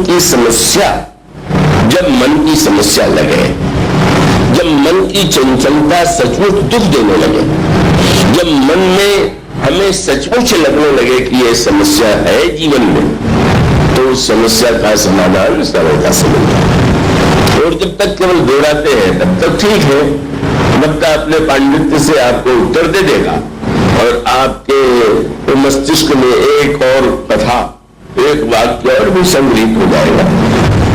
की समस्या, जब मन की समस्या लगे, जब मन की चंचलता सचमुच दुख देने लगे, जब मन में हमें सचमुच लगने लगे कि ये समस्या है जीवन में, तो उस समस्या का समाधान सरलता से मिलता है। और जब तक केवल दोहराते हैं तब तक ठीक है, वक्ता अपने पांडित्य से आपको उत्तर दे देगा और आपके मस्तिष्क में एक और कथा, एक वाक्य और भी संग्रहित हो जाएगा।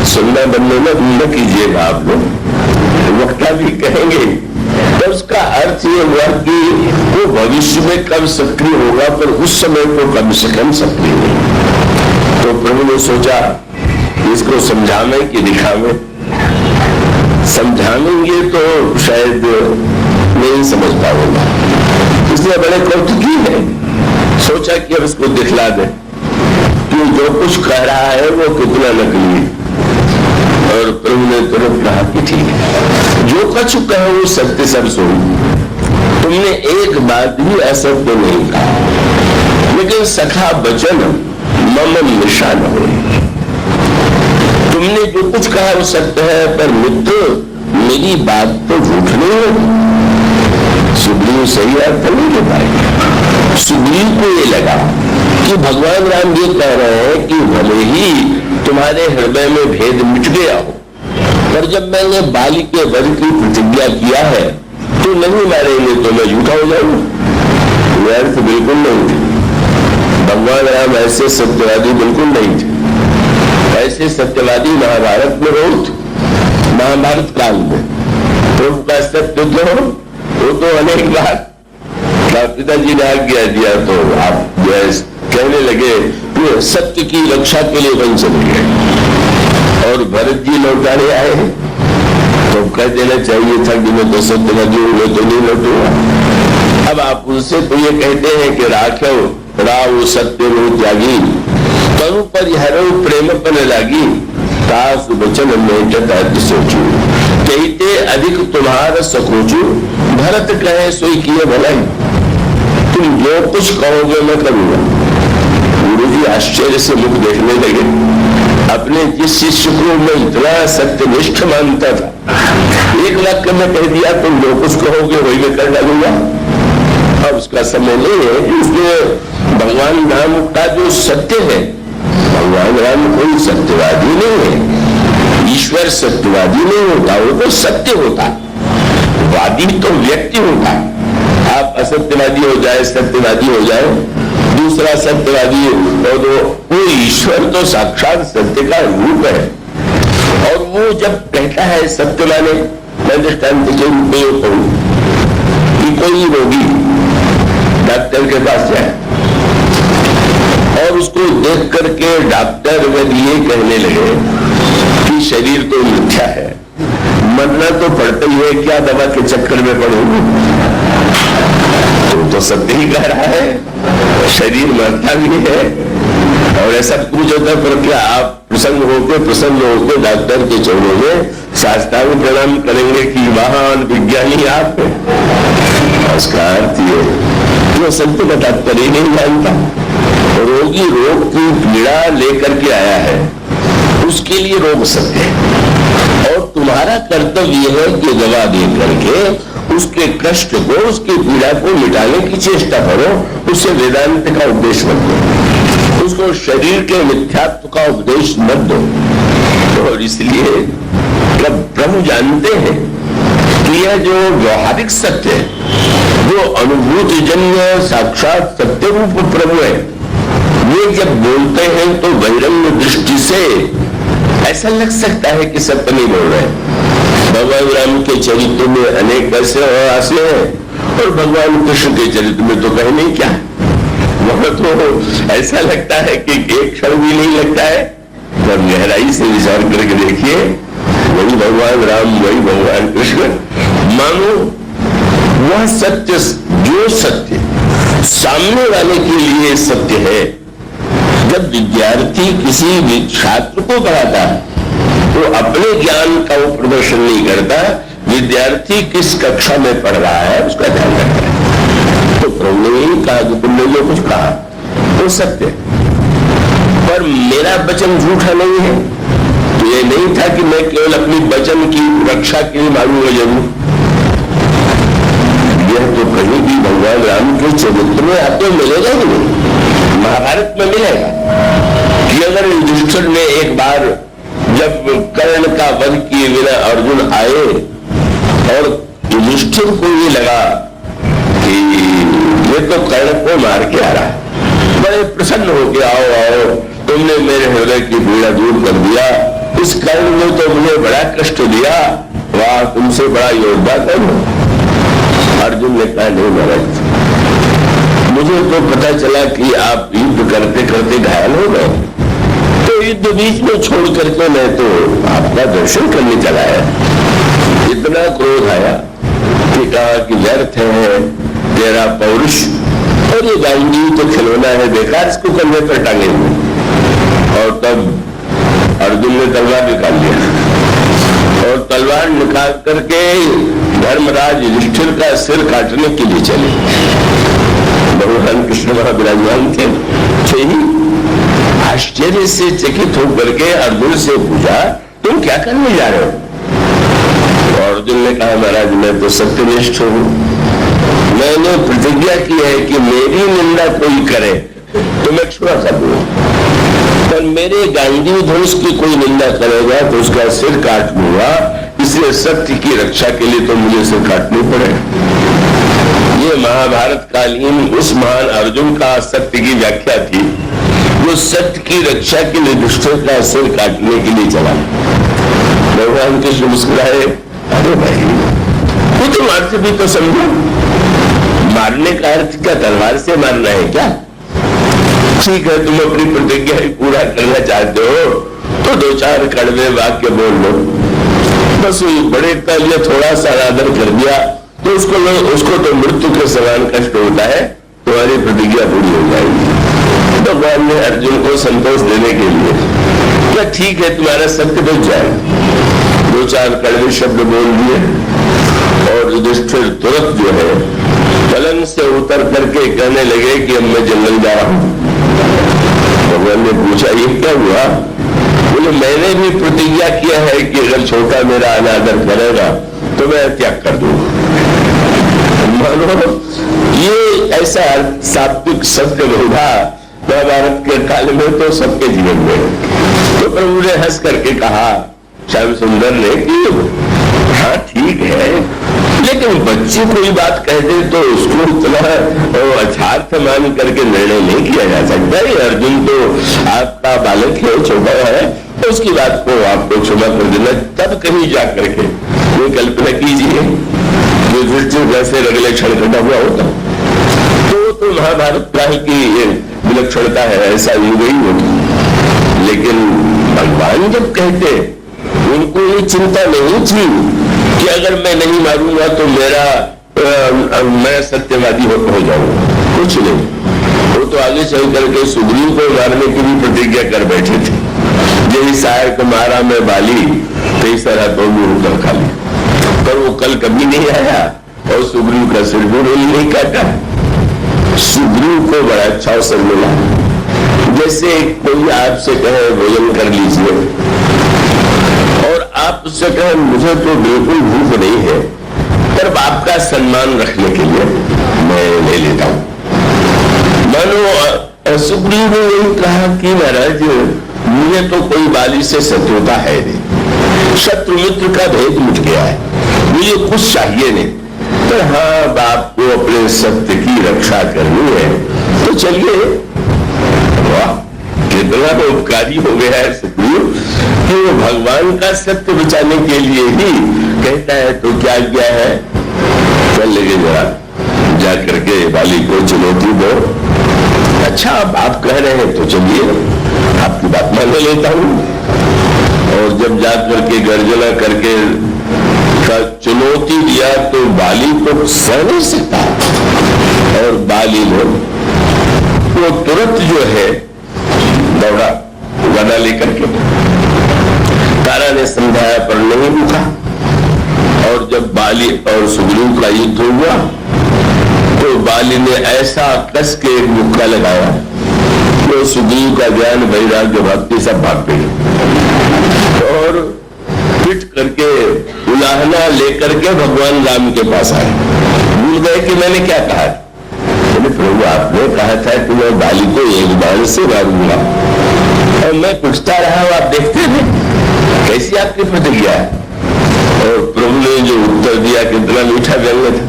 सुनना बनने में न कीजिएगा आप लोग, वक्ता भी कहेंगे तो उसका अर्थ ये हुआ कि वो भविष्य में कब सक्रिय होगा, पर उस समय को कम से कम सक्रिय नहीं। तो प्रभु ने सोचा इसको समझावे कि दिखावे। समझाएंगे तो शायद नहीं समझ पाऊंगा, इसलिए बड़े कौतुकी है, सोचा कि अब इसको दिखला दे कि जो कुछ कह रहा है वो कितना नकली है। और प्रभु ने तुरंत कहा कि ठीक है, जो कुछ कहो वो सत्य सब सुन, तुमने एक बात भी असत्य नहीं कहा, लेकिन सखा वचन मम निशा न हो। तुमने जो कुछ कहा वो सत्य है, पर मित्र मेरी बात तो झूठ नहीं है। सुग्रीव सही अर्थ नहीं ले पाएगा। सुग्रीव को ये लगा कि भगवान राम ये कह रहे हैं कि भले ही तुम्हारे हृदय में भेद मिट गया हो, पर जब मैंने बाली के वर की प्रतिज्ञा किया है तो नहीं मारेंगे तो मैं झूठा हो जाऊंगा। यह अर्थ बिल्कुल नहीं थे। भगवान राम ऐसे सत्यवादी बिल्कुल नहीं थे। ऐसे सत्यवादी महाभारत में बहुत, महाभारत काल में प्रभु का सत्य वो तो अनेक बार पिताजी ने आज्ञा दिया तो आप कहने लगे कि सत्य की रक्षा के लिए वन चले गए और भरत जी लौटाने आए हैं, तो कह देना चाहिए था कि मैं तो सत्यवादी हूं, मैं तो नहीं लौटूंगा। अब आप उनसे तो ये कहते हैं कि राखव राव सत्य रो त्यागी, तनु पर हरो प्रेम पर लागी, दास वचन में सोचू, कहते अधिक तुम्हारा सकोचू, भरत कहे सोई किए भलाई, तुम जो कुछ कहोगे मैं करूंगा। गुरु जी आश्चर्य से मुख देखने लगे। अपने जिस शिष्य को मैं इतना सत्यनिष्ठ मानता था, एक वाक्य में कह दिया तुम जो कुछ कहोगे वही मैं कर डालूंगा। अब उसका समय नहीं है, इसलिए भगवान राम का जो सत्य है, भगवान राम कोई सत्यवादी नहीं है, ईश्वर सत्यवादी नहीं होता, वो तो सत्य होता। वादी तो व्यक्ति होता। आप असत्यवादी हो जाए, सत्यवादी हो जाए, दूसरा सत्यवादी हो तो वो ईश्वर तो साक्षात सत्य का रूप है। और वो जब कहता है सत्य माने, मैं दृष्टांत के उपयोग करूं कि कोई रोगी डॉक्टर के पास जाए और उसको देख करके डॉक्टर अगर ये कहने लगे कि शरीर तो मिथ्या है, मरना तो पड़ता ही है, क्या दवा के चक्कर में पड़ोगे, तो सत्य ही कह रहा है, शरीर मरता भी है। और ऐसा कुछ होता है, पर क्या आप प्रसन्न होकर डॉक्टर के चरणों में साष्टांग प्रणाम करेंगे कि महान विज्ञानी आप हैं? उसका अर्थ ये जो सत्य का तात्पर्य नहीं जानता। रोगी रोग की पीड़ा लेकर के आया है, उसके लिए रोग सत्य है, और तुम्हारा कर्तव्य है कि दवा दे करके उसके कष्ट को, उसकी पीड़ा को मिटाने की चेष्टा करो, उसे वेदांत का उपदेश मत दो, उसको शरीर के मिथ्यात्व का उपदेश मत दो। और इसलिए प्रभु जानते हैं कि यह जो व्यवहारिक सत्य है, जो अनुभूति जन्य साक्षात सत्य रूप प्रभु है, ये जब बोलते हैं तो बहिरंग दृष्टि से ऐसा लग सकता है कि सत्य नहीं बोल रहे। भगवान राम के चरित्र में अनेक ऐसे हास्य हैं और भगवान कृष्ण के चरित्र में तो कहे नहीं क्या, वह तो ऐसा लगता है कि एक क्षण भी नहीं लगता है। जब गहराई से विचार करके देखिए, वही भगवान राम, वही भगवान कृष्ण, मानो वह सत्य, जो सत्य सामने वाले के लिए सत्य है। जब विद्यार्थी किसी भी छात्र को पढ़ाता है तो अपने ज्ञान का वो प्रदर्शन नहीं करता, विद्यार्थी किस कक्षा में पढ़ रहा है उसका ध्यान रखता है। तो प्रभु ने यही कहा कि तुमने जो कुछ कहा वो सत्य, पर मेरा वचन झूठा नहीं है। ये नहीं था कि मैं केवल अपनी वचन की रक्षा के लिए मारूंगा जरूर। यह तो कहीं भी भगवान राम के चरित्र में आपको मिलेगा ही नहीं, महाभारत में मिलेगा कि अगर युधिष्ठिर ने एक बार जब कर्ण का वध किए बिना अर्जुन आए और युधिष्ठिर को ये लगा कि ये तो कर्ण को मार के आ रहा है, बड़े प्रसन्न हो के आओ आओ तुमने मेरे हृदय की पीड़ा दूर कर दिया, इस कर्ण ने तो मुझे बड़ा कष्ट दिया, वाह तुमसे बड़ा योद्धा कर्ण। अर्जुन ने कहा नहीं महाराज, मुझे तो पता चला कि आप युद्ध करते करते घायल हो गए, तो युद्ध बीच में छोड़ करके मैं तो आपका दर्शन करने चला है। इतना क्रोध आया कि कहा कि व्यर्थ है तेरा पौरुष, और ये गांधी तो खिलौना है बेकार, इसको कंधे पर टांगेंगे। और तब अर्जुन ने तलवार निकाल लिया और तलवार निकाल करके धर्मराज युधिष्ठिर का सिर काटने के लिए चले। भगवान कृष्ण वहां विराजमान थे ही आश्चर्य से चकित होकर के अर्जुन से पूछा तुम क्या करने जा रहे हो? तो अर्जुन ने कहा महाराज मैं तो सत्यनिष्ठ हूं, मैंने प्रतिज्ञा की है कि मेरी निंदा कोई करे तो मैं क्षमा कर दूंगा, पर मेरे गांधी धनुष की कोई निंदा करेगा तो उसका सिर काट दूंगा, इसलिए सत्य की रक्षा के लिए तो मुझे सिर काटनी पड़ेगा। ये महाभारत कालीन उस महान अर्जुन का सत्य की व्याख्या थी, जो सत्य की रक्षा के लिए दुष्टों का सिर काटने के लिए चला। भगवान कृष्ण मुस्कुराए, अरे भाई वो तो अर्थ भी तो समझो, मारने का अर्थ क्या तलवार से मारना है क्या? ठीक है तुम अपनी प्रतिज्ञा पूरा करना चाहते हो तो दो चार कड़वे वाक्य बोल लो, बस बड़े का लिए थोड़ा सा आदर कर दिया तो उसको तो मृत्यु के समान कष्ट होता है, तुम्हारी प्रतिज्ञा पूरी हो जाएगी। भगवान ने अर्जुन को संतोष देने के लिए क्या ठीक है तुम्हारा सत्य बच जाए, दो चार कड़वे शब्द बोल दिए और युधिष्ठिर तुरंत जो है पलंग से उतर करके कहने लगे कि अब मैं जंगल जा रहा हूं। भगवान ने पूछा ये क्या हुआ? बोले मैंने भी प्रतिज्ञा किया है कि अगर छोटा मेरा अनादर करेगा तो मैं त्याग कर दूंगा। मानो ये ऐसा सात्विक सत्य होगा महाभारत के काल में तो सबके जीवन में। तो प्रभु ने हंस करके कहा श्याम सुंदर ने कि हाँ ठीक है, लेकिन बच्चे कोई बात कह दे तो उसको इतना यथार्थ मान करके निर्णय नहीं किया जा सकता। अर्जुन तो आपका बालक है, छोटा है, तो उसकी बात को आपको क्षमा कर देना। तब कहीं जा करके ये कल्पना कीजिए जैसे अगले क्षण घटा हुआ होता तो महाभारत काल की ये विलक्षणता है, ऐसा युग ही होती। लेकिन भगवान जब कहते उनको ये चिंता नहीं थी कि अगर मैं नहीं मारूंगा तो मैं सत्यवादी हो जाऊंगा, कुछ नहीं। वो तो आगे चल करके सुग्रीव को मारने की भी प्रतिज्ञा कर बैठे थे, यही सायर को मारा मैं बाली तेईस तो मुंह खा ली, पर वो कल कभी नहीं आया और सुग्रीव का सिर भी नहीं काटा। सुग्रीव को बड़ा अच्छा अवसर मिला, जैसे कोई आपसे कहे भोजन कर लीजिए और आप उससे कहें मुझे तो बिल्कुल भूख नहीं है, पर आपका सम्मान रखने के लिए मैं ले लेता हूं। मानो सुग्रीव ने यही कहा कि महाराज मुझे तो कोई बाली से शत्रुता है नहीं, शत्रु मित्र का भेद मिट गया है, मुझे कुछ चाहिए नहीं, पर हाँ बाप को अपने सत्य की रक्षा करनी है तो चलिए। वाह कितना तो उपकारी हो गया है सुग्रीव कि वो भगवान का सत्य बचाने के लिए ही कहता है तो क्या किया है, चल लेके जरा जा करके बाली को चुनौती दो। अच्छा आप कह रहे हैं तो चलिए आपकी बात मान लेता हूं। और जब जा करके गर्जना करके चुनौती दिया तो बाली को सह नहीं सकता और बाली ने वो तुरंत जो है दौड़ा गदा लेकर के। तारा ने समझाया पर नहीं रुका और जब बाली और सुग्रीव का युद्ध हुआ तो बाली ने ऐसा कस के एक मुक्का लगाया जो सुग्रीव का ज्ञान, वैराग्य, भक्ति सब भाग गई और पिट करके उलाहना लेकर के भगवान राम के पास आए। भूल गए कि मैंने क्या कहा। बोले प्रभु आपने कहा था कि मैं बाली को एक बाण से मारूंगा और मैं पिटता रहा हूं, आप देखते हैं कैसी आपकी प्रतिक्रिया है। और प्रभु ने जो उत्तर दिया कितना मीठा व्यंग्य था।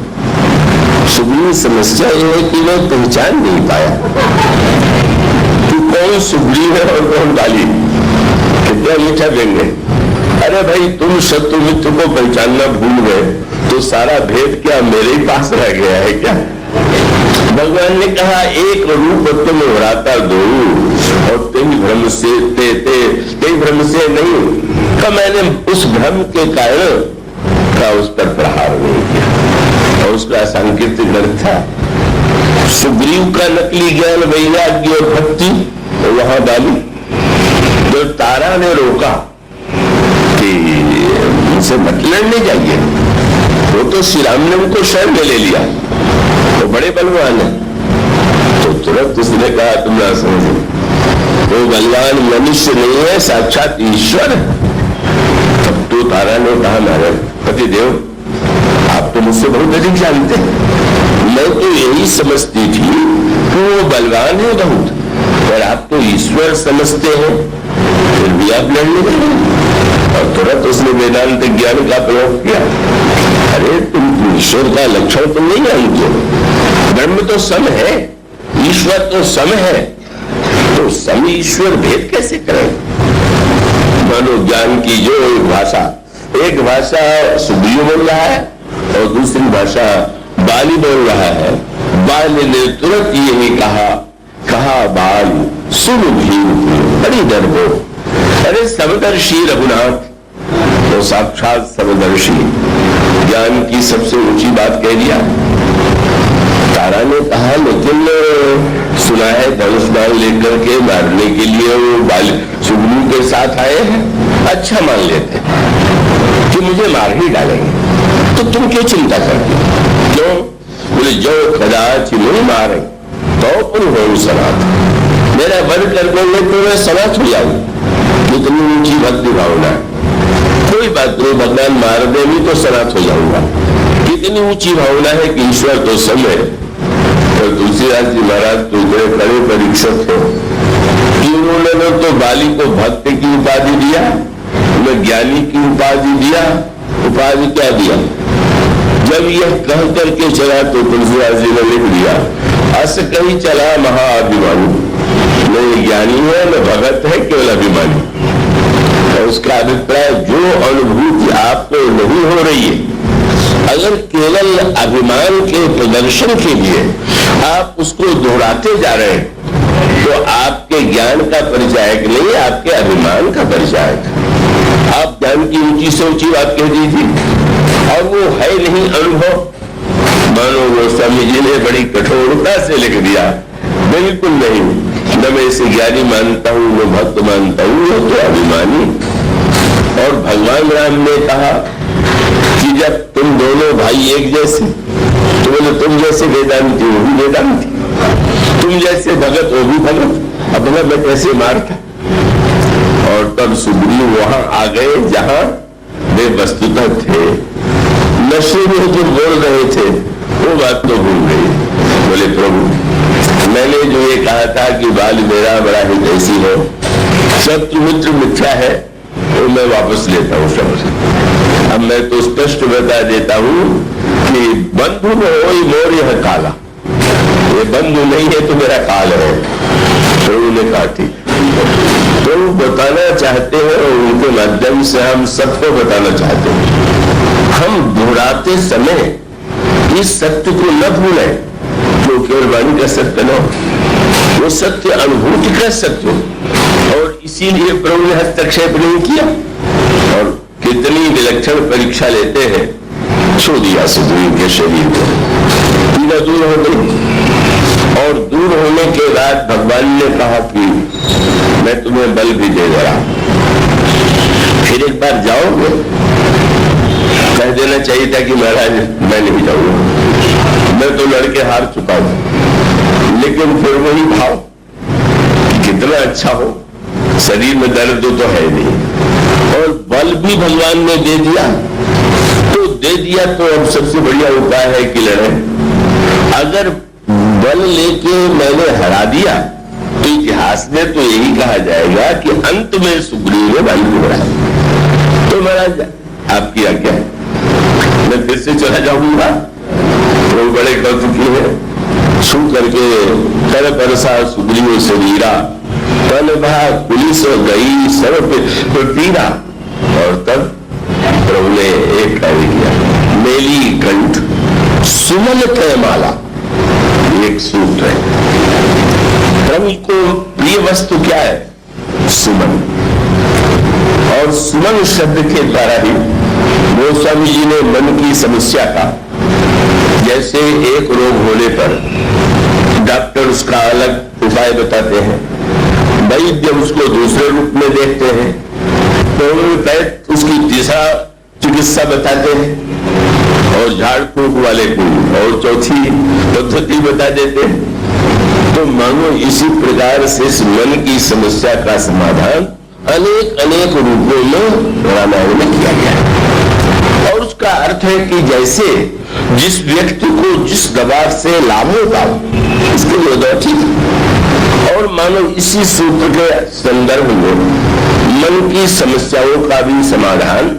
सुग्रीव समस्या यह है कि मैं पहचान नहीं पाया कि कौन सुग्रीव है और कौन बाली। कितना मीठा व्यंग्य। अरे भाई तुम शत्रु मित्र को पहचानना भूल गए तो सारा भेद क्या मेरे ही पास रह गया है क्या? भगवान ने कहा एक रूप तुम उड़ाता दो और तेरी भ्रम से तेरी भ्रम से नहीं का मैंने उस भ्रम के कारण का उस पर प्रहार नहीं किया। और उसका सांकीर्तिक अर्थ था सुग्रीव का नकली ज्ञान, वैराग्य और भक्ति वहां डाली। जो तारा ने रोका कि उनसे मत लड़ने जाइए, वो तो श्री राम ने उनको शरण में ले लिया, वो बड़े बलवान है। तो तुरंत उसने कहा तुम ना समझो, वो बलवान मनुष्य नहीं है, साक्षात ईश्वर है। तब तो तारा ने कहा महाराज पतिदेव आप तो मुझसे बहुत अधिक जानते हैं। मैं तो यही समझती थी कि वो बलवान है बहुत, और आप तो ईश्वर समझते हैं, फिर भी आप लड़ने लगे। और तुरंत उसने वेदांत ज्ञान का प्रयोग किया। अरे तुम ईश्वर का लक्षण तुम नहीं जानते हो। ब्रह्म तो सम है, ईश्वर तो सम है, तो सम ईश्वर भेद कैसे करें? मानो ज्ञान की जो एक भाषा सुग्रीव बोल रहा है और दूसरी भाषा बाली बोल रहा है। बाली ने तुरंत यही कहा बाल सुन भी बड़ी डरपोक। अरे समदर्शी रघुनाथ तो साक्षात समदर्शी, ज्ञान की सबसे ऊंची बात कह दिया। तारा ने कहा लेकिन सुना है धनुष बाण लेकर के मारने के लिए वो सुग्रीव के साथ आए हैं। अच्छा मान लेते हैं कि मुझे मार ही डालेंगे, तो तुम क्यों चिंता करते हो? क्यों? बोले जो कदाच नहीं मारे तो पुन हो सनात, मेरा वध कर देंगे तो मैं सनात हो जाऊं। कितनी ऊंची भक्ति भावना है। कोई बात नहीं, भगवान मार दे भी तो सनात हो जाऊंगा। कितनी ऊंची भावना है कि ईश्वर तो समय। और तुलसीदास जी महाराज तो बड़े कड़े परीक्षक थे कि उन्होंने तो बाली को भक्त की उपाधि दिया, उन्हें ज्ञानी की उपाधि दिया। उपाधि क्या दिया? जब यह कह करके चला तो तुलसीदास जी ने लिख दिया अस कहीं चला महाअभिमानी, न ज्ञानी है न भगत है, केवल अभिमानी। और उसका अभिप्राय जो अनुभूति आपको नहीं हो रही है, अगर केवल अभिमान के प्रदर्शन के लिए आप उसको दोहराते जा रहे हैं तो आपके ज्ञान का परिचायक नहीं, आपके अभिमान का परिचायक। आप ज्ञान की ऊंची से ऊंची बात कह दी थी और वो है नहीं अनुभव। मानो गोस्वामी जी ने बड़ी कठोरता से लिख दिया बिल्कुल नहीं, न मैं इसे ज्ञानी मानता हूं न भक्त मानता हूं, वो तो अभिमानी। और भगवान राम ने कहा कि जब तुम दोनों भाई एक जैसे, तो बोले तुम जैसे वेदांती वो भी वेदांती, तुम जैसे भगत वो भी भगत। अब मैं कैसे मारता? और तब सुग्रीव वहां आ गए जहां वे वस्तुतः थे। नशे में जो बोल रहे थे वो बात तो भूल गई। बोले प्रभु मैंने जो ये कहा था कि बाल मेरा बड़ा ही कैसी है, शत्रु मित्र मिथ्या है, तो मैं वापस लेता हूं शब्द। अब मैं तो स्पष्ट बता देता हूं कि बंधु में हो मोर यह काला, ये बंधु नहीं है तो मेरा काल है। प्रभु ने कहा ठीक, तो बताना चाहते हैं और उनके माध्यम से हम सबको बताना चाहते हैं। हम दोहराते समय इस सत्य को न भूलें, जो केवल वाणी का सत्य न हो, वो सत्य अनुभूति का सत्य हो। और इसीलिए प्रभु ने हस्तक्षेप नहीं किया और कितनी विलक्षण परीक्षा लेते हैं। छू दिया सुग्रीव के शरीर को, पीड़ा दूर हो गई। और दूर होने के बाद भगवान ने कहा कि मैं तुम्हें बल भी दे दे रहा, फिर एक बार जाओगे? कह देना चाहिए था कि महाराज मैं नहीं जाऊंगा, मैं तो लड़के हार चुका हूं। लेकिन फिर वही भाव कितना अच्छा हो, शरीर में दर्द तो है नहीं, और बल भी भगवान ने दे दिया, तो दे दिया तो अब सबसे बढ़िया उपाय है कि लड़े। अगर बल लेके मैंने हरा दिया तो इतिहास में तो यही कहा जाएगा कि अंत में सुग्रीव ने भाई को हराया। तो महाराज आपकी आज्ञा है, मैं फिर से चला जाऊंगा। वो बड़े कौतुकी है, छू करके कर बरसा सुग्रीव से वीरा, पल भा पुलिस गई सब पे पीरा। और तब प्रभु ने एक कार्य किया, मेली कंठ सुमन तय माला, एक सूत्र है। प्रभु को प्रिय वस्तु क्या है? सुमन। और सुमन शब्द के द्वारा ही गोस्वामी जी ने मन की समस्या का, जैसे एक रोग होने पर डॉक्टर उसका अलग उपाय बताते हैं, वैद्य उसको दूसरे रूप में देखते हैं, तो होम्योपैथ उसकी तीसरा चिकित्सा बताते हैं, और झाड़ फूक वाले को और चौथी पद्धति बता देते हैं। तो मानो इसी प्रकार से इस मन की समस्या का समाधान अनेक अनेक रूपों में रामायण में किया गया है। और उसका अर्थ है कि जैसे जिस व्यक्ति को जिस दवा से लाभ होता हो इसके लिए दवा ठीक। और मानो इसी सूत्र के संदर्भ में मन की समस्याओं का भी समाधान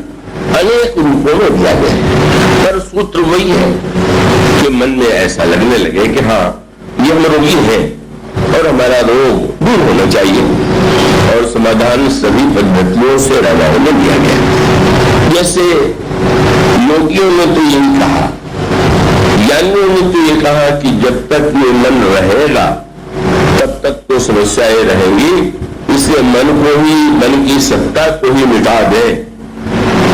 अनेक रूपों में दिया गया है। पर सूत्र वही है कि मन में ऐसा लगने लगे कि हाँ ये हम रोगी है और हमारा रोग दूर होना चाहिए, और समाधान सभी पद्धतियों से रामायण में दिया गया। जैसे योगियों ने तो यही कहा, ज्ञानियों ने तो ये कहा कि जब तक ये मन रहेगा तब तक तो समस्याएं रहेंगी, इसलिए मन को ही, मन की सत्ता को ही मिटा दे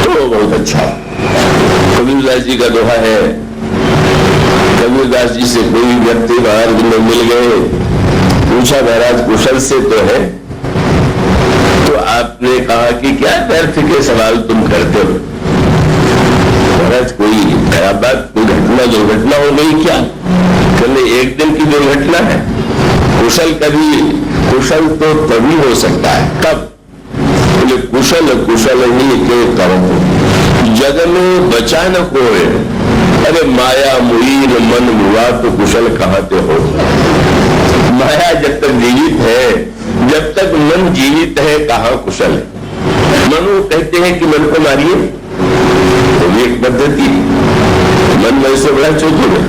तो बहुत अच्छा। कबीरदास जी का दोहा है, कबीरदास जी से कोई व्यक्ति मार्ग में मिल गए, पूछा महाराज कुशल से तो है? तो आपने कहा कि क्या व्यर्थ के सवाल तुम करते हो महाराज, कोई खराब बात, कोई घटना दुर्घटना हो गई क्या? कहले एक दिन की दुर्घटना है, कुशल कभी, कुशल तो तभी हो सकता है, कब? बोले कुशल कुशल ही के कर्म जग में बचा न कोई, अरे माया मुईन मन हुआ तो कुशल कहते हो। माया जब तक जीवित है, जब तक मन जीवित है, कहाँ कुशल है? मनु कहते हैं कि मन को मारिए, तो भी एक पद्धति, मन वैसे बड़ा चोखू है।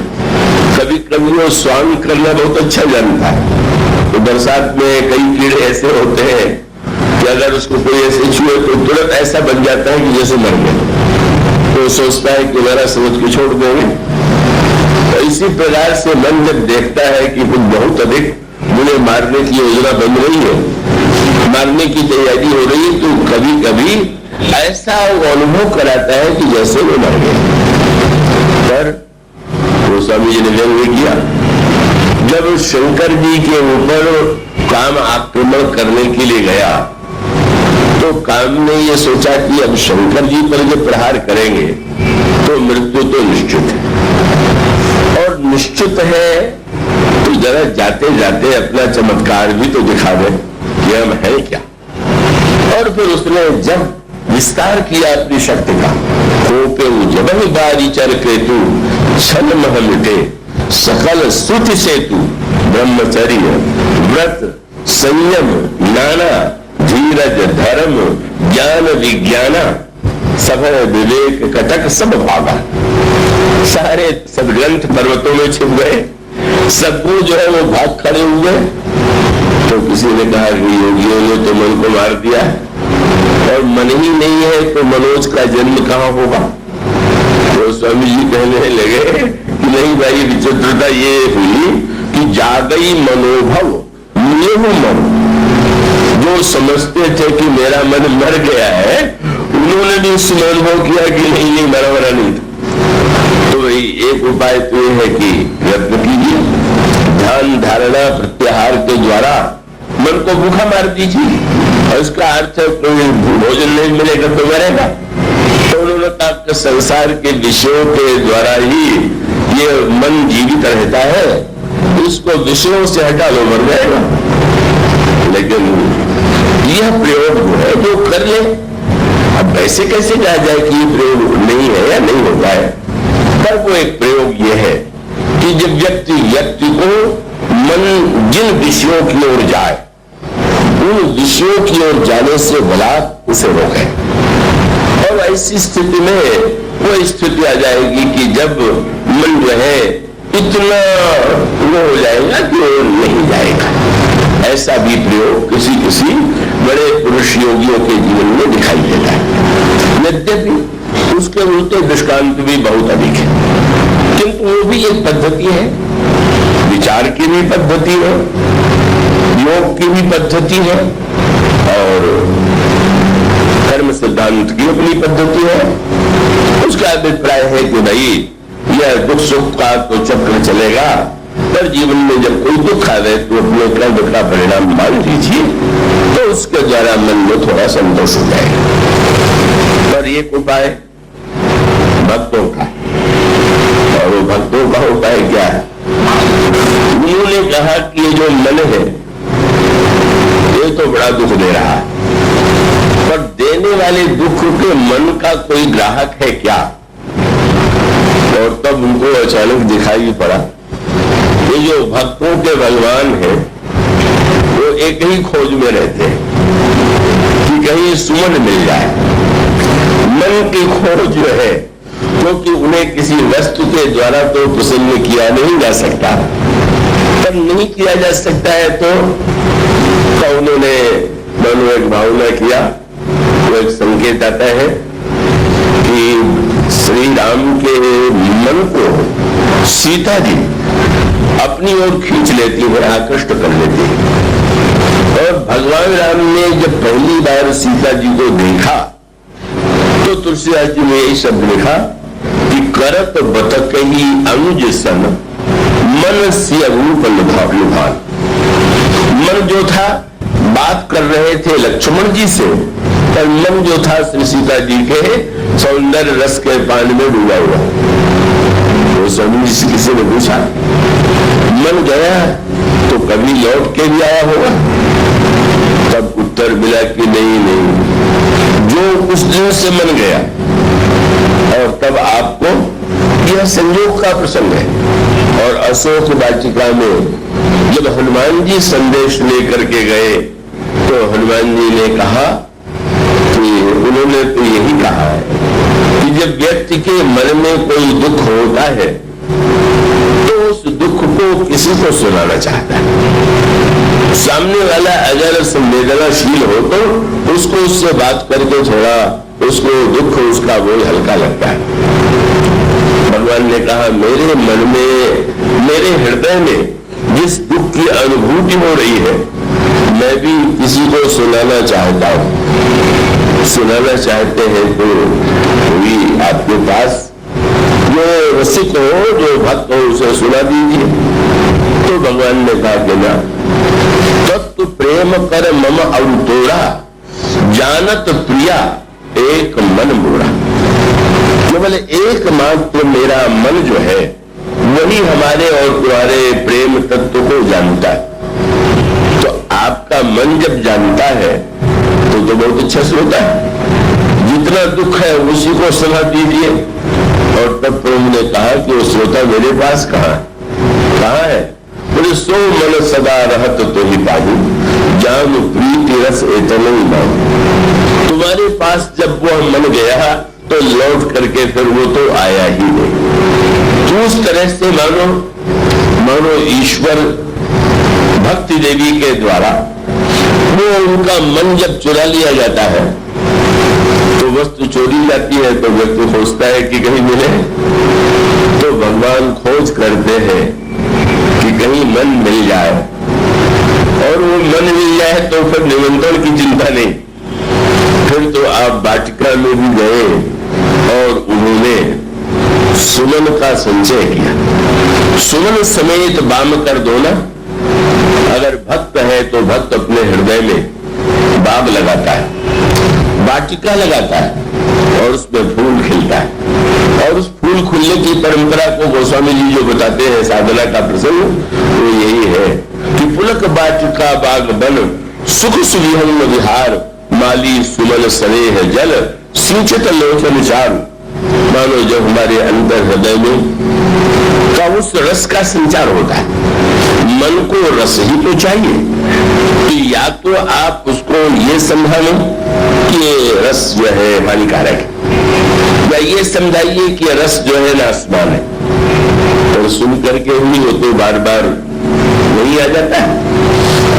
कभी कभी वो स्वांग करना बहुत अच्छा जानता है, तो बरसात में कई कीड़े ऐसे होते हैं कि अगर उसको कोई ऐसे छुए तो तुरंत ऐसा बन जाता है कि जैसे मर गया, तो सोचता है कि मेरा समझ के छोड़ देंगे। तो इसी प्रकार से मन जब देखता है कि कुछ बहुत अधिक मुझे मारने की योजना बन रही है, मारने की तैयारी हो रही है, तो कभी कभी ऐसा अनुभव कराता है कि जैसे वो मर गए। पर गोस्वामी जी ने व्यंग्य किया, जब शंकर जी के ऊपर काम आक्रमण करने के लिए गया तो काम ने ये सोचा कि अब शंकर जी पर जब प्रहार करेंगे तो मृत्यु तो निश्चित है, और निश्चित है तो जरा जाते जाते अपना चमत्कार भी तो दिखा दे कि हम है क्या। और फिर उसने जब विस्तार किया अपनी शक्ति का, खोपे जब बारी चर के तू छल मह मिटे सकल स्तुति से तू, ब्रह्मचर्य व्रत संयम नाना धीरज धर्म ज्ञान विज्ञाना सब विवेक कटक सब भागा। सारे सदग्रंथ पर्वतों में छिप गए, सबको जो है वो भाग खड़े हुए। तो किसी ने कहा कि योगियों ने तो मन को मार दिया, और मन ही नहीं है तो मनोज का जन्म कहाँ होगा? तो स्वामी जी कहने लगे कि नहीं भाई, विचित्रता ये हुई कि जागई मनोभव मेहू मन। जो समझते थे कि मेरा मन मर गया है, उन्होंने भी इस अनुभव किया कि नहीं मरा नहीं था। तो वही एक उपाय तो यह है कि यत्न कीजिए, ध्यान धारणा प्रत्याहार के द्वारा मन को भूखा मार दीजिए, और इसका अर्थ है कोई भोजन नहीं मिलेगा तो मरेगा। तो उन्होंने कहा कि संसार के विषयों के द्वारा ही ये मन जीवित रहता है, इसको विषयों से हटा लो, मर जाएगा। लेकिन यह प्रयोग जो है जो कर ले, अब ऐसे कैसे कहा जाए कि ये प्रयोग नहीं है या नहीं होता है, पर वो एक प्रयोग ये है कि जब व्यक्ति को मन जिन विषयों की ओर जाए, उन विषयों की ओर जाने से भला उसे रोके। और ऐसी स्थिति में वो स्थिति आ जाएगी कि जब मन जो है इतना वो हो जाएगा कि वो नहीं जाएगा। ऐसा भी प्रयोग किसी किसी बड़े पुरुष योगियों के जीवन में दिखाई देता है। यद्यपि उसके उल्टे दृष्टांत भी बहुत अधिक है, किंतु वो भी एक पद्धति है, विचार की भी पद्धति है, योग की भी पद्धति है और धर्म सिद्धांत की अपनी पद्धति है। उसका अभिप्राय है कि भाई यह दुख सुख का तो चक्र चलेगा, पर जीवन में जब कोई दुख आवे तो अपने कर्म का परिणाम मान लीजिए, तो उसके द्वारा मन में थोड़ा संतोष हो जाएगा। पर एक उपाय भक्तों का, और वो भक्तों का उपाय क्या है? उन्होंने कहा कि ये जो मन है ये तो बड़ा दुख दे रहा है, पर देने वाले दुख के मन का कोई ग्राहक है क्या? और तब उनको अचानक दिखाई पड़ा ये जो भक्तों के भगवान है वो एक ही खोज में रहते हैं कि कहीं सुमन मिल जाए। मन की खोज जो है, क्योंकि उन्हें किसी वस्तु के द्वारा तो प्रसन्न किया नहीं जा सकता, पर नहीं किया जा सकता है तो उन्होंने मनो एक भावना किया, वो एक संकेत आता है कि श्री राम के मन को सीता जी अपनी ओर खींच लेती है, आकृष्ट कर लेती है। और भगवान राम ने जब पहली बार सीता जी को देखा तो तुलसीदास जी ने यही शब्द लिखा कि करत बतक ही अनुज सन मन से रूप लुभान। मन जो था बात कर रहे थे लक्ष्मण जी से, पर मन जो था श्री सीता जी के सौंदर्य रस के पानी में डूबा हुआ। वो स्वामी जी से किसी ने पूछा, मन गया तो कभी लौट के भी आया होगा? तब उत्तर मिला कि नहीं, जो उस दिन से मन गया और तब आपको यह संयोग का प्रसंग है। और अशोक वाटिका में जब हनुमान जी संदेश लेकर के गए तो हनुमान जी ने कहा कि उन्होंने तो यही कहा है कि जब व्यक्ति के मन में कोई दुख होता है तो उस दुख को किसी को सुनाना चाहता है। सामने वाला अगर संवेदनाशील हो तो उसको उससे बात करके थोड़ा उसको दुख उसका बोझ हल्का लगता है। भगवान ने कहा मेरे मन में, मेरे हृदय में जिस दुख की अनुभूति हो रही है मैं भी किसी को सुनाना चाहता हूं। सुनाना चाहते हैं तो कोई आपके पास जो रसिक हो, जो भक्त हो, उसे सुना दीजिए। तो भगवान ने कहा कि ना, तत्व प्रेम कर मम अवतोड़ा जानत प्रिया एक मन मोड़ा। केवल एकमात्र मेरा मन जो है वही हमारे और तुम्हारे प्रेम तत्व को जानता है। तो आपका मन जब जानता है तो बहुत अच्छा श्रोता है, जितना दुख है उसी को सुना दीजिए। और तब प्रभु ने कहा कि वो श्रोता मेरे पास कहाँ है? बोले सो मन सदा रहत तो ही पाहू जान प्रीति रस इतना ही पाहू। तुम्हारे पास जब वो मन गया तो लौट करके फिर वो तो आया ही नहीं। तो उस तरह से मानो ईश्वर भक्ति देवी के द्वारा वो उनका मन जब चुरा लिया जाता है तो वस्तु चोरी जाती है तो व्यक्ति खोजता है कि कहीं मिले, तो भगवान खोज करते हैं कि कहीं मन मिल जाए। और वो मन मिल जाए तो फिर निमंत्रण की चिंता नहीं, फिर तो आप वाटिका में भी गए और उन्होंने सुमन का संचय किया। सुमन समेत बाम कर दो ना। अगर भक्त है तो भक्त अपने हृदय में बाग लगाता है, वाटिका लगाता है और उसमें फूल खिलता है। और उस फूल खुलने की परंपरा को गोस्वामी जी जो बताते हैं साधना का प्रसंग, वो यही है कि पुलक वाटिका बाग बन सुख सुविहंग विहार, माली सुमन सरे है जल, सिंचित लोचन चारु। मानो जब हमारे अंदर हृदय में का उस रस का संचार होता है, मन को रस ही तो चाहिए, तो या तो आप उसको ये समझा लो कि रस जो है हानिकारक है, या ये समझाइए कि रस जो है ना आसमान है, और सुन करके ही वो तो बार बार नहीं आ जाता है।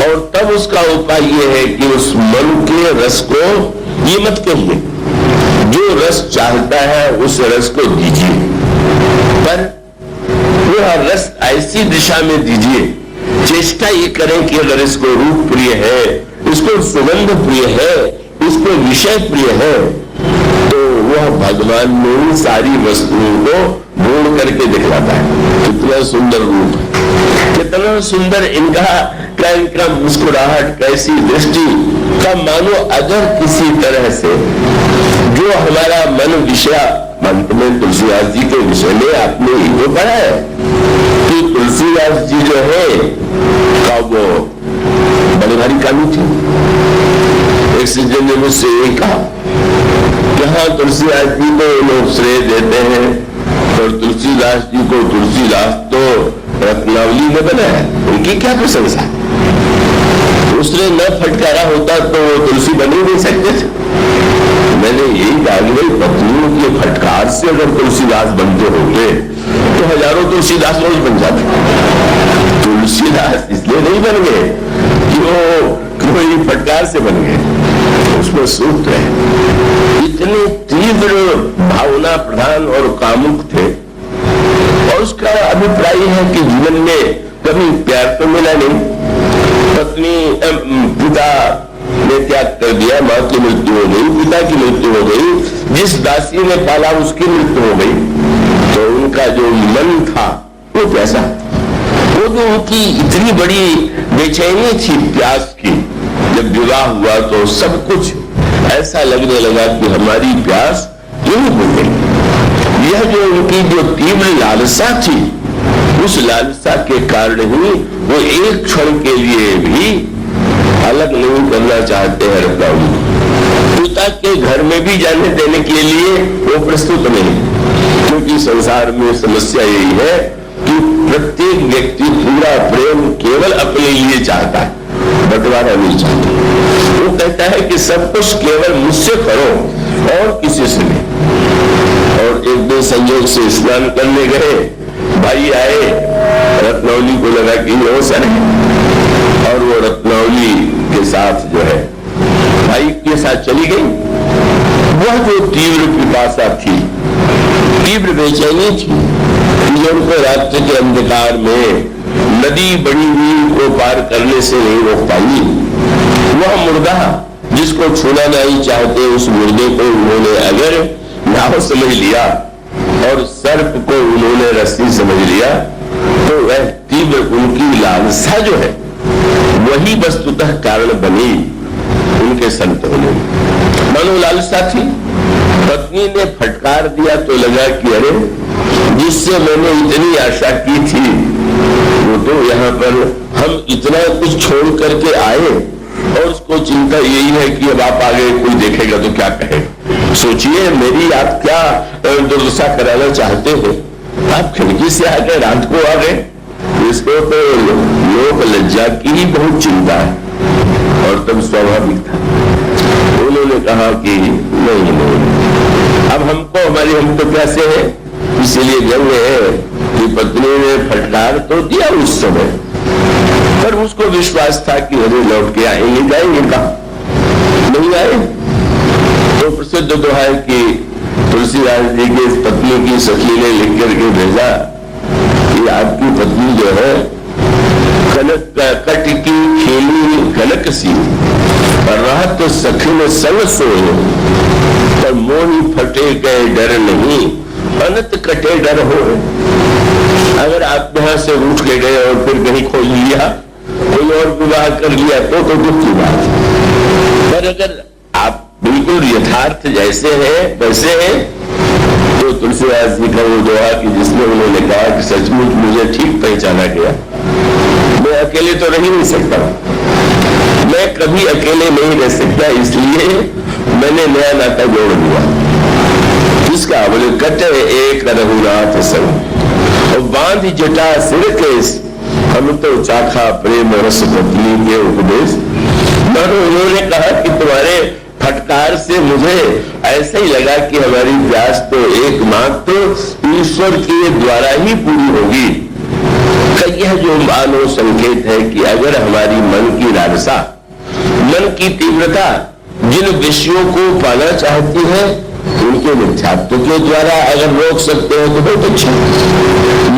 और तब उसका उपाय ये है कि उस मन के रस को ये मत कहिए, जो रस चाहता है उस रस को दीजिए, पर वह रस ऐसी दिशा में दीजिए, चेष्टा ये करें कि अगर इसको रूप प्रिय है, इसको सुगंध प्रिय है, इसको विषय प्रिय है, तो वह भगवान में सारी वस्तुओं को ढूंढ करके दिखलाता है। कितना सुंदर रूप, कितना सुंदर इनका मुस्कुराहट, कैसी दृष्टि का, मानो अगर किसी तरह से जो हमारा मन विषय, मंत्र में तुलसीदास जी के विषय में आपने ये पढ़ा है कि तुलसीदास जी जो है का वो बड़ी भारी कामी थी। एक सीजन ने मुझसे ये कहा कि हाँ, तुलसीदास जी को लोग श्रेय देते हैं, और तुलसीदास जी को तुलसीदास तो रत्नावली में बना है, उनकी क्या प्रशंसा। उसने न फटकारा होता तो वो तुलसी बन ही नहीं सकते थे। मैंने यही कहा कि भाई पत्नियों के फटकार से अगर तुलसीदास बनते होते तो हजारों तुलसीदास रोज बन जाते। तुलसीदास इसलिए नहीं बन गए कि वो कोई फटकार से बन गए, उसमें सूत्र है। इतने तीव्र भावना प्रधान और कामुक थे, और उसका अभिप्राय है कि जीवन में कभी प्यार तो मिला नहीं। पत्नी पिता ने त्याग कर दिया, मां की मृत्यु हो गई, पिता की मृत्यु हो गई, जिस दासी ने पाला उसकी मृत्यु हो गई, तो उनका जो मन था वो कैसा, वो जो उनकी इतनी बड़ी बेचैनी थी प्यास की, जब विवाह हुआ तो सब कुछ ऐसा लगने लगा कि हमारी प्यास क्यों हो गई। यह जो उनकी जो तीव्र लालसा थी, उस लालसा के कारण ही वो एक क्षण के लिए भी अलग नहीं करना चाहते हैं रत्नावली। पिता के घर में भी जाने देने के लिए वो प्रस्तुत नहीं, क्योंकि संसार में समस्या यही है कि प्रत्येक व्यक्ति पूरा प्रेम केवल अपने लिए चाहता है, बंटवारा नहीं चाहता। वो कहता है कि सब कुछ केवल मुझसे करो और किसी से नहीं। और एक दिन संयोग से स्नान करने गए, भाई आए, रत्नावली को लगा कि ये अवसर है, और वो रत्नावली के साथ जो है भाई के साथ चली गई। वह जो तीव्र पिपासा थी, तीव्र बेचैनी थी, जो उनको रात्रि के अंधकार में नदी बड़ी हुई को पार करने से नहीं रोक पाई। वह मुर्दा जिसको छूना नहीं चाहते, उस मुर्दे को उन्होंने अगर नाव समझ लिया और सर्प को उन्होंने रस्सी समझ लिया, तो वह तीव्र उनकी लालसा जो है वही वस्तुतः कारण बनी उनके संत होने। मानो लालसा थी, पत्नी ने फटकार दिया तो लगा कि अरे, जिससे मैंने इतनी आशा की थी वो तो यहाँ पर हम इतना कुछ छोड़ करके आए, और उसको चिंता यही है कि अब आप आगे कोई देखेगा तो क्या कहे। सोचिए मेरी आप क्या दुर्दशा कराना चाहते हैं। आप खिड़की से आ गए, रात को आ गए, इसको तो लोक लज्जा की ही बहुत चिंता है। और तब स्वाभाविक था, उन्होंने कहा कि नहीं, अब हमको हमारी हम तो कैसे है, इसीलिए व्यंग है कि पत्नी ने फटकार तो दिया उस समय, पर उसको विश्वास था कि अरे लौट के आएंगे, जाएंगे कहा, नहीं आए। तो प्रसिद्ध तो है कि तुलसीदास जी की पत्नी की सखी ने लिख करके भेजा कि आपकी पत्नी जो है कनक कट की खेली कनक सी, रात सखी में संग सोए, पर मोही फटे गए डर नहीं, अनंत कटे डर हो। अगर आप यहां से उठ के गए और फिर कहीं खोज लिया, कोई और विवाह कर लिया तो दुख की बात है, पर अगर आप बिल्कुल यथार्थ जैसे है वैसे है, तो तुलसीदास जी का वो दोहा कि जिसमें उन्होंने कहा कि सचमुच मुझे ठीक पहचाना गया, मैं अकेले तो रह नहीं सकता, मैं कभी अकेले नहीं रह सकता, इसलिए मैंने नया नाता जोड़ दिया। किसका? बोले कटे एक रघुनाथ संग और बांध जटा सिर केस, हम तो चाखा प्रेम रस पत्नी के उपदेश। मानो उन्होंने कहा कि तुम्हारे फटकार से मुझे ऐसा ही लगा कि हमारी प्यास तो एकमात्र ईश्वर के द्वारा ही पूरी होगी। यह जो मानो संकेत है कि अगर हमारी मन की लालसा, मन की तीव्रता जिन विषयों को पाना चाहती है, उनके मिथ्यात्व के द्वारा अगर रोक सकते हैं तो बहुत अच्छा,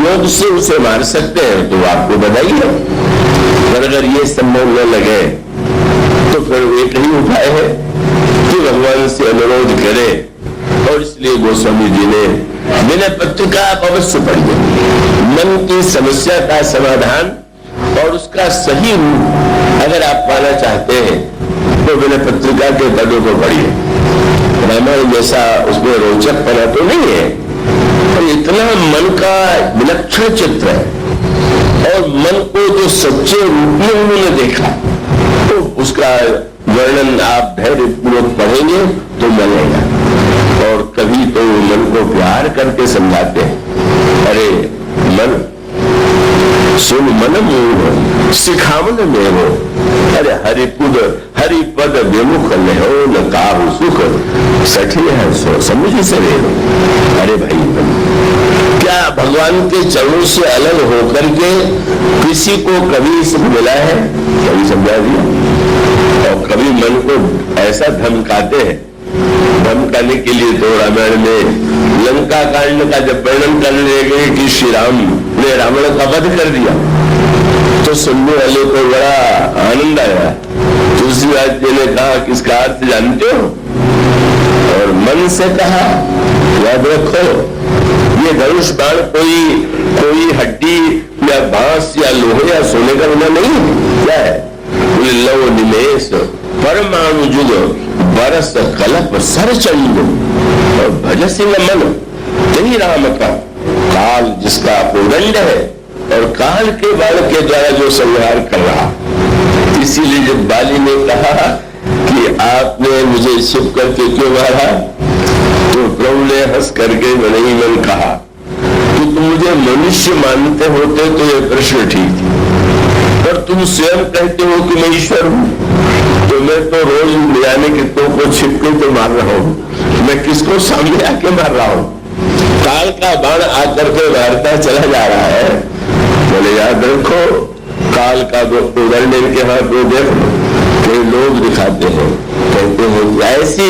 योग से उसे मार सकते हैं तो आपको बधाई है। पर अगर ये संभव न लगे तो फिर एक ही उपाय है कि भगवान से अनुरोध करे। और इसलिए गोस्वामी जी ने विनय पत्रिका आप अवश्य पढ़िए। मन की समस्या का समाधान और उसका सही रूप अगर आप पाना चाहते हैं तो विनय पत्रिका के पदों को पढ़िए। रामायण जैसा उसमें रोचक पना तो नहीं है, पर इतना मन का विलक्षण चित्र है और मन को जो सच्चे रूप में उन्होंने देखा, तो उसका वर्णन आप धैर्यपूर्वक पढ़ेंगे तो मिलेगा। और कभी तो मन को प्यार करके समझाते हैं, अरे मन सुन मन मोह सिखावन में हो, अरे हरिपद विमुख न हो न काहु सुख, सठी है सो समझ सवे। अरे भाई, क्या भगवान के चरणों से अलग होकर के किसी को कभी सुख मिला है? कभी समझा दिया? और कभी मन को ऐसा धमकाते हैं। धमकाने के लिए तो रामायण में लंका कांड का जब वर्णन करने लगे कि श्री राम ने रावण का वध कर दिया, तो सुनने वाले को बड़ा आनंद आया। तुलसीदास जी ने कहा किसका अर्थ जानते हो? और मन से कहा, याद रखो ये धनुष बाण कोई हड्डी या बांस या लोहे या सोने का बना नहीं, क्या है? लव निमेश परमाणु जुग बरस कलप सर चंड और भज सिंह मन, यही राम का काल जिसका उदंड है और काल के बाण के द्वारा जो संहार कर रहा। इसीलिए जब बाली ने कहा कि आपने मुझे छिप करके क्यों मारा, तो प्रभु ने हंस करके मन ही मन कहा कि तुम मुझे मनुष्य मानते होते तो यह प्रश्न ठीक थी, पर तुम स्वयं कहते हो कि मैं ईश्वर हूं, तो मैं तो रोज यानी कि को छिप के तो मार रहा हूं, मैं किसको सामने आके मार रहा हूं? काल का बाण आकर के मारता चला जा रहा है। बोले याद रखो, काल का उदाहरण इनके हाथ में देखो, कई लोग दिखाते हैं, कहते हैं ऐसी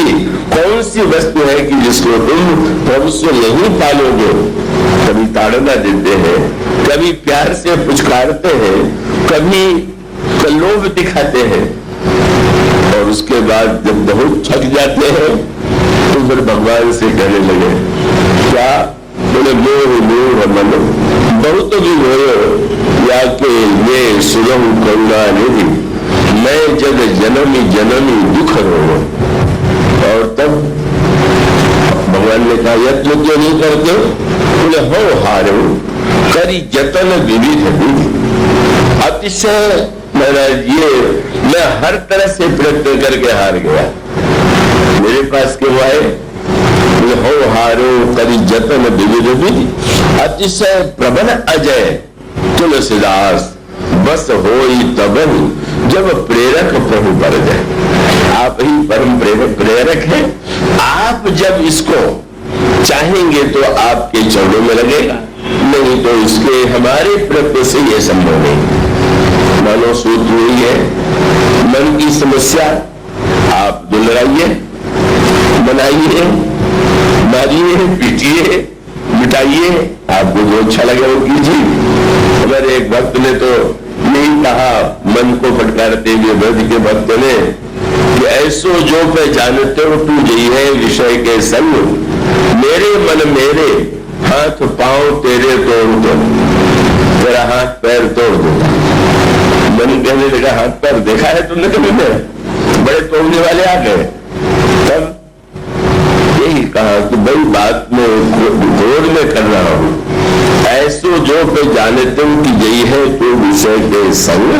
कौन सी वस्तु है कि जिसको तुम प्रभु से नहीं पालोगे। कभी ताड़ना देते हैं, कभी प्यार से पुचकारते हैं, कभी लोभ दिखाते हैं, और उसके बाद जब बहुत थक जाते हैं तो फिर भगवान से कहने लगे क्या? बोले मोह मोह मन बहुत भी हो या के ये सुगम करुणा निधि, मैं जग जनमी जनमी दुख रो। और तब भगवान ने कहा यत्न क्यों नहीं करते? बोले हो हारो करी जतन विविध विधि। अतिशय महाराज ये मैं हर तरह से प्रयत्न करके हार गया, मेरे पास क्यों आए? हो हारो करी जतन विविध विधि, अतिशय प्रबल अजय तुलसीदास बस होई तबन जब प्रेरक प्रभु पर जाए। आप ही परम प्रेरक हैं, आप जब इसको चाहेंगे तो आपके चरणों में लगेगा, नहीं तो इसके हमारे प्रयत्न से यह संभव नहीं। मानो सूत्र नहीं है, मन की समस्या आप दुलराइए, बनाइए, मारिए, पीटिए, मिटाइए, आपको जो अच्छा लगे वो कीजिए। हमारे एक भक्त ने तो यही कहा, मन को फटकारते हुए ब्रज के भक्त ने, कि ऐसो जो पहचानते हो तू जई है विषय के संग, मेरे मन मेरे हाथ पांव तेरे तोड़ दो, तेरा हाथ पैर तोड़ दूंगा। मन कहने लगा हाथ पैर देखा है तुमने कभी? में बड़े तोड़ने वाले आ गए। तब यही कहा कि बड़ी बात में घोर में कर रहा हूं, ऐसो जो पे जाने तुम की जई है तो विषय के संग,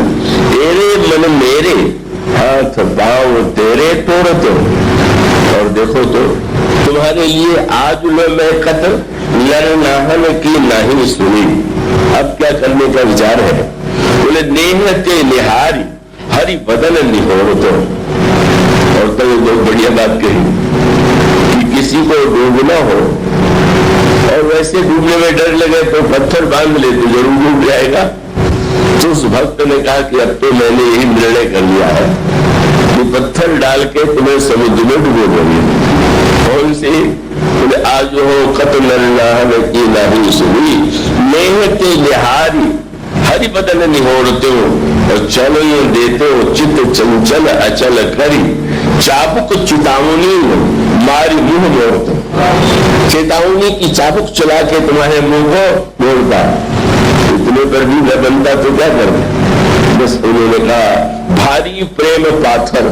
तेरे मन मेरे हाथ पांव तेरे तोड़ते और देखो तो तुम्हारे लिए आज मैं कत्ल लर नाहन की नहीं सुनी। अब क्या करने का विचार है? बोले नेह के निहारी हरि बदन निहोर तो। और तो बहुत बढ़िया बात कही कि किसी को डूबना हो और वैसे डूबने में डर लगे तो पत्थर बांध ले तो जरूर डूब जाएगा। तो उस भक्त ने कहा कि अब तो मैंने यही निर्णय कर लिया है कि पत्थर डाल के तुम्हें समुद्र में डुबो दूंगी। कौन सी? बोले आज हो कत्ल नाहन की नहीं सुनी नेह के निहारी हरि बदन निहोरते हो और चलो देते हो चित्त चंचल अचल करी चाबुक चितावनी मारी मुंह मोड़ते। चेतावनी की चाबुक चला के तुम्हारे मुंह को मोड़ता। इतने पर भी न बनता तो क्या करते? बस उन्होंने कहा भारी प्रेम पाथर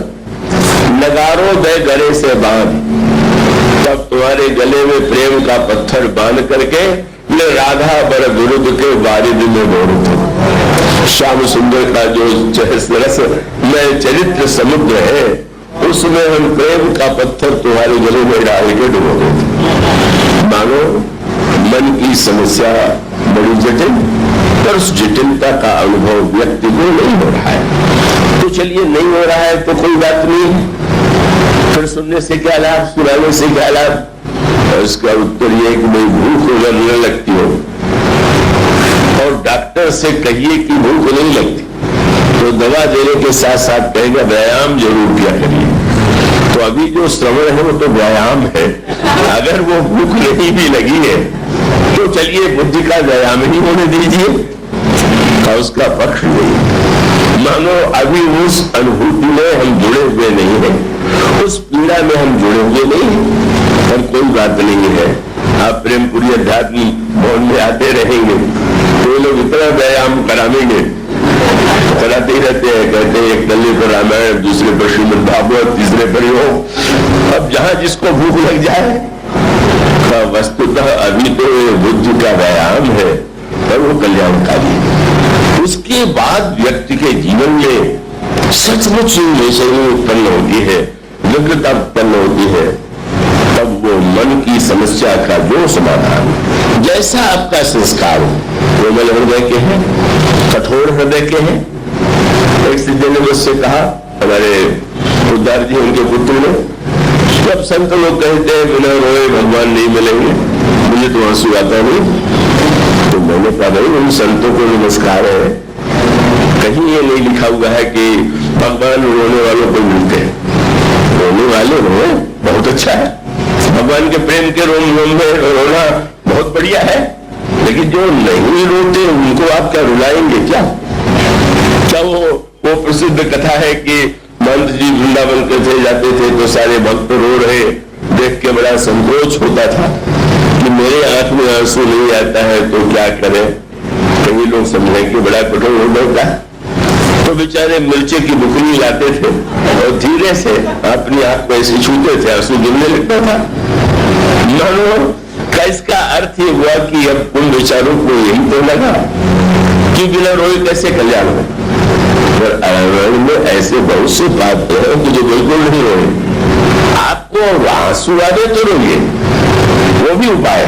नगारों दे गले से बांध। तब तुम्हारे गले में प्रेम का पत्थर बांध करके राधा बर विरुद्ध के वारिद में मोड़ते। श्याम सुंदर का जो रस में चरित्र समुद्र है उसमें हम प्रेम का पत्थर तुम्हारे गले में डाल के डुबो देते। मानो मन की समस्या बड़ी जटिल, पर उस जटिलता का अनुभव व्यक्ति को नहीं हो रहा है। तो चलिए नहीं हो रहा है तो कोई बात नहीं, फिर सुनने से क्या लाभ, सुनाने से क्या लाभ? इसका उत्तर यह कि भाई भूख लगने लगती हो और डॉक्टर से कहिए कि भूख नहीं लगती तो दवा देने के साथ साथ कहेगा व्यायाम जरूर किया करिए। तो अभी जो श्रवण है वो तो व्यायाम है। अगर वो भूख नहीं भी लगी है तो चलिए बुद्धि का व्यायाम ही होने दीजिए और उसका पक्ष नहीं। मानो अभी उस अनुभूति में हम जुड़े हुए नहीं है, उस पीड़ा में हम जुड़े हुए नहीं। पर कोई बात नहीं है, आप प्रेमपुरी अध्यात्म भवन में आते रहेंगे तो लोग इतना व्यायाम कराएंगे, कराते ही रहते हैं। कहते हैं एक तल्ले पर रामायण, दूसरे पर श्रीमद् भागवत, तीसरे पर योग। अब जहां जिसको भूख लग जाए, वस्तुतः अभी तो बुद्धि का व्यायाम है पर वो कल्याणकारी है। उसके बाद व्यक्ति के जीवन में सचमुच बेचैनी उत्पन्न होती है, व्यग्रता उत्पन्न होती है, तब वो मन की समस्या का जो समाधान, जैसा आपका संस्कार हो, कोमल हृदय के हैं, कठोर हृदय के हैं। एक सिद्धि ने मुझसे कहा, हमारे उद्धार जी उनके पुत्र ने, जब संत लोग कहते हैं बिना रोए भगवान नहीं मिलेंगे, मुझे तो आंसू आता नहीं। तो मैंने कहा भाई उन संतों को नमस्कार है, कहीं ये नहीं लिखा हुआ है कि भगवान रोने वालों को मिलते हैं। रोने वाले रोए बहुत अच्छा है, भगवान के प्रेम के रोम रोम में रोना बहुत बढ़िया है, लेकिन जो नहीं रोते उनको आप क्या रुलाएंगे? क्या वो प्रसिद्ध कथा है कि महंत जी वृंदावन के थे जाते थे तो सारे भक्त रो रहे देख के बड़ा संकोच होता था कि मेरे आंख में आंसू नहीं आता है तो क्या करें। कई लोग समझें कि बड़ा कठोर हो होता है, तो बेचारे मिर्चे की बुकनी लाते थे और धीरे से अपनी आंख को ऐसे छूते थे, आंसू गिरने लगता था। मानो का इसका अर्थ ये हुआ कि अब उन बेचारों को यही तो लगा कि बिना रोए कैसे कल्याण हो। में ऐसे बहुत से बात है कि जो बिल्कुल नहीं रोए। आपको आंसू आ गए तो रोइए, वो भी उपाय।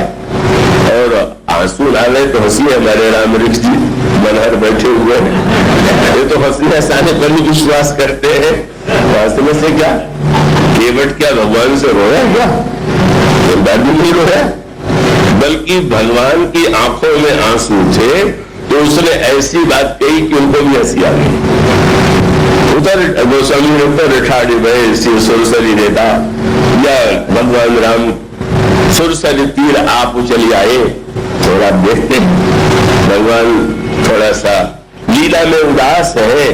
और आंसू आ गए तो हंसी। हमारे राम वृक्ष जी मनहर बैठे हुए हैं, ये तो हंसी हंसाने पर ही विश्वास करते हैं। हंसने से क्या, केवट क्या भगवान से रोया क्या? दादी नहीं रोया, बल्कि भगवान की आंखों में आंसू थे तो उसने ऐसी बात कही कि उनको भी हंसी आ गई। उधर गोस्वामी ने ऊपर ठाड़ी भाई सुरसरी देता या भगवान राम सुरसरी तीर आप उछल आए। थोड़ा देखते हैं भगवान थोड़ा सा लीला में उदास है,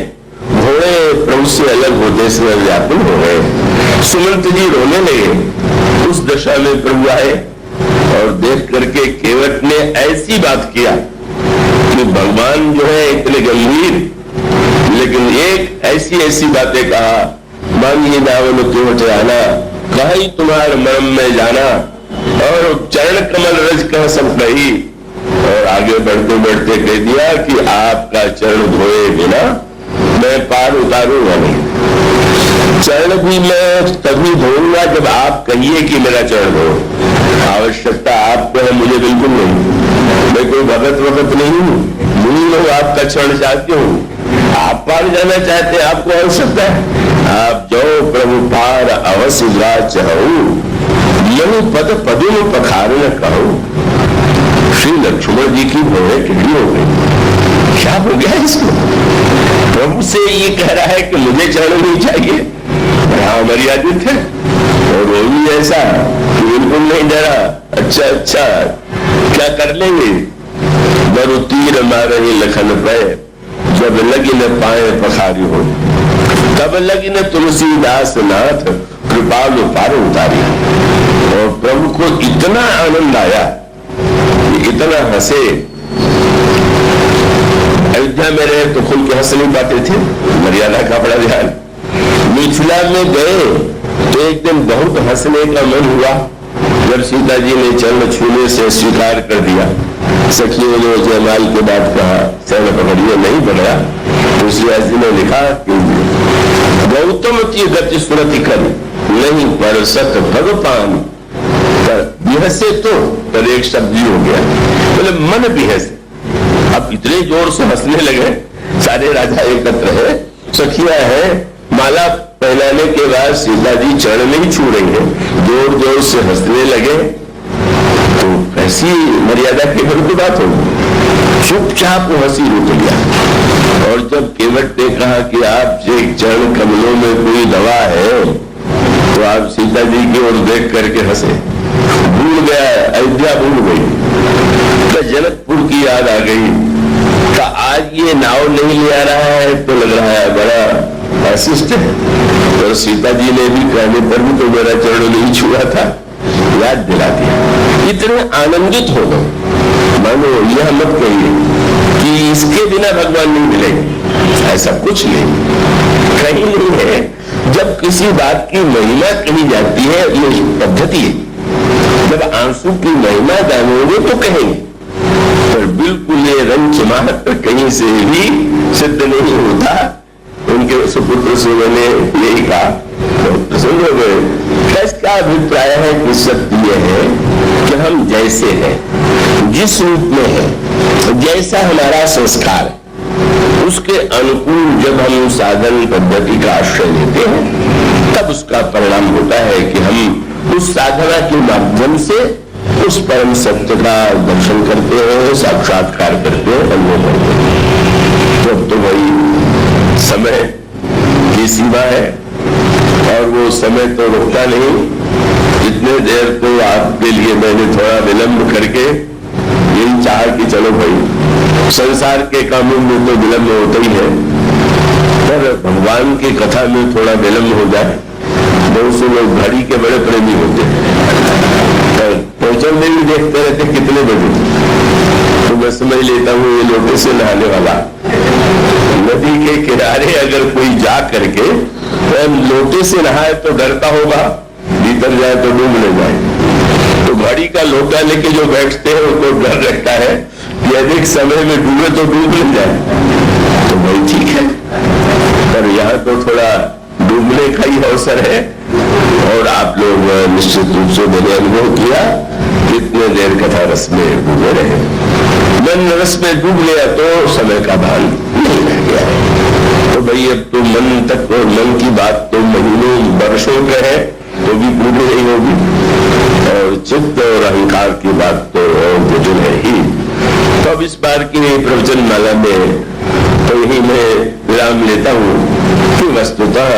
घोड़े प्रभु से अलग होते समय व्याकुल हो गए। सुमंत जी रोने लगे, उस दशा में प्रभु आए और देख करके केवट ने ऐसी बात किया कि भगवान जो है इतने गंभीर, लेकिन एक ऐसी ऐसी बातें कहा, मानिए नावल केवट आना, कहीं तुम्हारे मर्म में जाना, और चरण कमल रज कह सब कही। और आगे बढ़ते बढ़ते कह दिया कि आपका चरण धोए बिना मैं पार उतारूंगा नहीं। चरण भी मैं तभी धोऊंगा जब आप कहिए कि मेरा चरण धो। आवश्यकता आपको है, मुझे बिल्कुल नहीं। मैं कोई भगत वगत नहीं हूं, मुनि लोग आपका चरण चाहते हूं। आप पार जाना चाहते हैं, आपको आवश्यकता है, आप जाओ प्रभु पार अवश्य जा चाहो, यही पद पदों में पखार न कहो। श्री लक्ष्मण जी की भौहें टिड्डी हो गई। क्या हो गया इसको? प्रभु से ये कह रहा है कि मुझे चरण नहीं चाहिए, बड़ा मर्यादित है। और वो भी ऐसा कि बिल्कुल नहीं डरा। अच्छा क्या कर लेंगे? बरु तीर मारे लखन पे, जब लगी न पाए पखारी हो, तब लगी न तुलसीदास नाथ कृपालु पार उतारी। और प्रभु को इतना आनंद आया, इतना हंसे। अयोध्या में रहे तो खुल के हंस नहीं पाते थे, मर्यादा का बड़ा ध्यान। मिथिला में गए तो एक दिन बहुत हंसने का मन हुआ जब सीता जी ने चरण छूने से स्वीकार कर दिया। सखियों ने जयमाल के बाद कहा चरण पकड़िए, नहीं पकड़ा। तुलसीदास जी ने लिखा कि गौतम की गति सुरति कर नहीं पर सत भगवान बिहसे तो पर एक शब्द हो गया, बोले मन बिहसे। अब इतने जोर से हंसने लगे, सारे राजा एकत्र है, सखिया है। माला पहनाने के बाद सीता जी चरण नहीं छू रही है, जोर जोर से हंसने लगे। तो ऐसी मर्यादा केवट की बात होगी। चुपचाप वो हंसी रुक गया। और जब केवट ने कहा कि आपसे चरण कमलों में कोई दवा है, तो आप सीता जी की ओर देख करके हंसे। भूल गया, अयोध्या भूल गई, तो जनकपुर की याद आ गई। का आज ये नाव नहीं ले आ रहा है तो लग रहा है बड़ा अशिष्ट है। और सीता जी ने भी कहने पर भी तो मेरा चरण नहीं छुआ था, याद दिला दिया। इतने आनंदित हो गए, मानो यह मत कहिए कि इसके बिना भगवान नहीं मिलेंगे, ऐसा कुछ नहीं, कहीं नहीं है। जब किसी बात की महिमा कही जाती है, ये पद्धति है। जब आंसू की महिमा जानोगे तो कहेंगे, पर बिल्कुल ये रंच मात्र कहीं से भी सिद्ध नहीं होता। उनके सुपुत्र से मैंने यही कहा, तो प्रसन्न हो गए। इसका अभिप्राय है कि सत्य यह है कि हम जैसे हैं, जिस रूप में है, जैसा हमारा संस्कार है, उसके अनुकूल जब हम साधन पद्धति का आश्रय लेते हैं, तब उसका परिणाम होता है कि हम उस साधना के माध्यम से उस परम सत्य का दर्शन करते हैं, साक्षात्कार करते हैं, अनुभव करते हैं। जब तो वही समय की सीमा है और वो समय तो रुकता नहीं। इतने देर तो आपके लिए मैंने थोड़ा विलंब करके यही चाहा कि चलो भाई, संसार के कामों में तो विलंब होता ही है, पर भगवान की कथा में थोड़ा विलंब हो जाए। बहुत से लोग घड़ी के बड़े प्रेमी होते हैं, पहुंचन में भी देखते रहते कितने बजे, तो मैं समझ लेता हूँ ये लोटे से नहाने वाला। नदी के किनारे अगर कोई जा करके तो लोटे से नहाए तो डरता होगा, भीतर जाए तो डूब न जाए। तो घड़ी का लोटा लेके जो बैठते हैं उनको डर रहता है कि अधिक समय में डूबे तो डूब न जाए। तो भाई ठीक है, पर यहाँ तो थोड़ा डूबने का ही अवसर है। और आप लोग निश्चित रूप से मैंने अनुभव किया, कितने देर कथा रस में डूबे रहे। मन रस में डूब गया तो समय का भान नहीं रह गया है। तो भाई अब तो मन तक, मन की बात तो महीनों वर्षों का है, तो भी पूरी नहीं होगी। और चित्त और अहंकार की बात तो और जटिल है ही। तो अब इस बार की प्रवचन माला में तो यही मैं विराम लेता हूँ कि वस्तुतः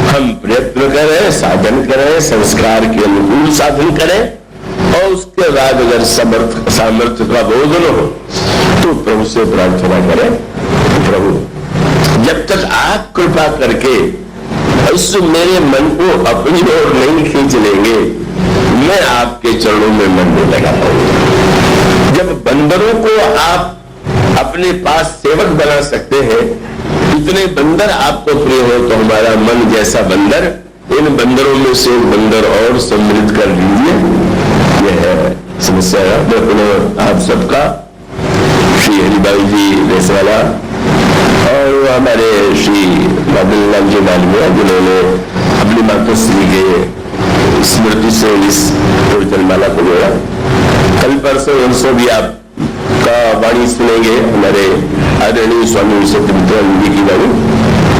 हम प्रयत्न करें, साधन करें, संस्कार के अनुकूल साधन करें, और उसके बाद अगर सामर्थ्य का बोध न हो तो प्रभु से प्रार्थना करें, प्रभु जब तक आप कृपा करके इस मेरे मन को अपनी ओर नहीं खींच लेंगे, मैं आपके चरणों में मन नहीं लगा पाऊंगा। जब बंदरों को आप अपने पास सेवक बना सकते हैं, इतने बंदर आपको प्रिय हो, तो हमारा मन जैसा बंदर, इन बंदरों में से एक बंदर और सम्मिलित कर लीजिए। यह है समस्या। मैं पुनः आप सबका श्री हरिभाई जी देशवाला और हमारे श्री बादल जी मालवीय जिन्होंने अपनी मातोश्री के स्मृति से इस जलमाला को जोड़ा। कल परसों उनसे भी आप का वाणी सुनेंगे, हमारे आदरणीय स्वामी सत्यमित्रानंद जी की वाणी।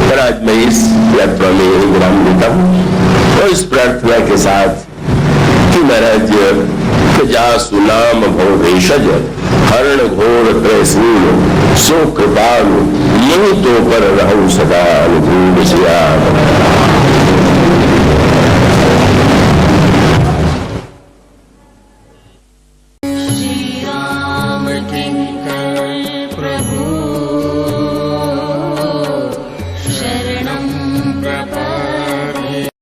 पर आज मैं इस यात्रा में विराम देता हूँ और इस प्रार्थना के साथ कि महाराज जासु नाम भव भेषज हरण घोर त्रैसूल सो कृपालु यही तो पर रहूं सदा अनुकूल श्याम।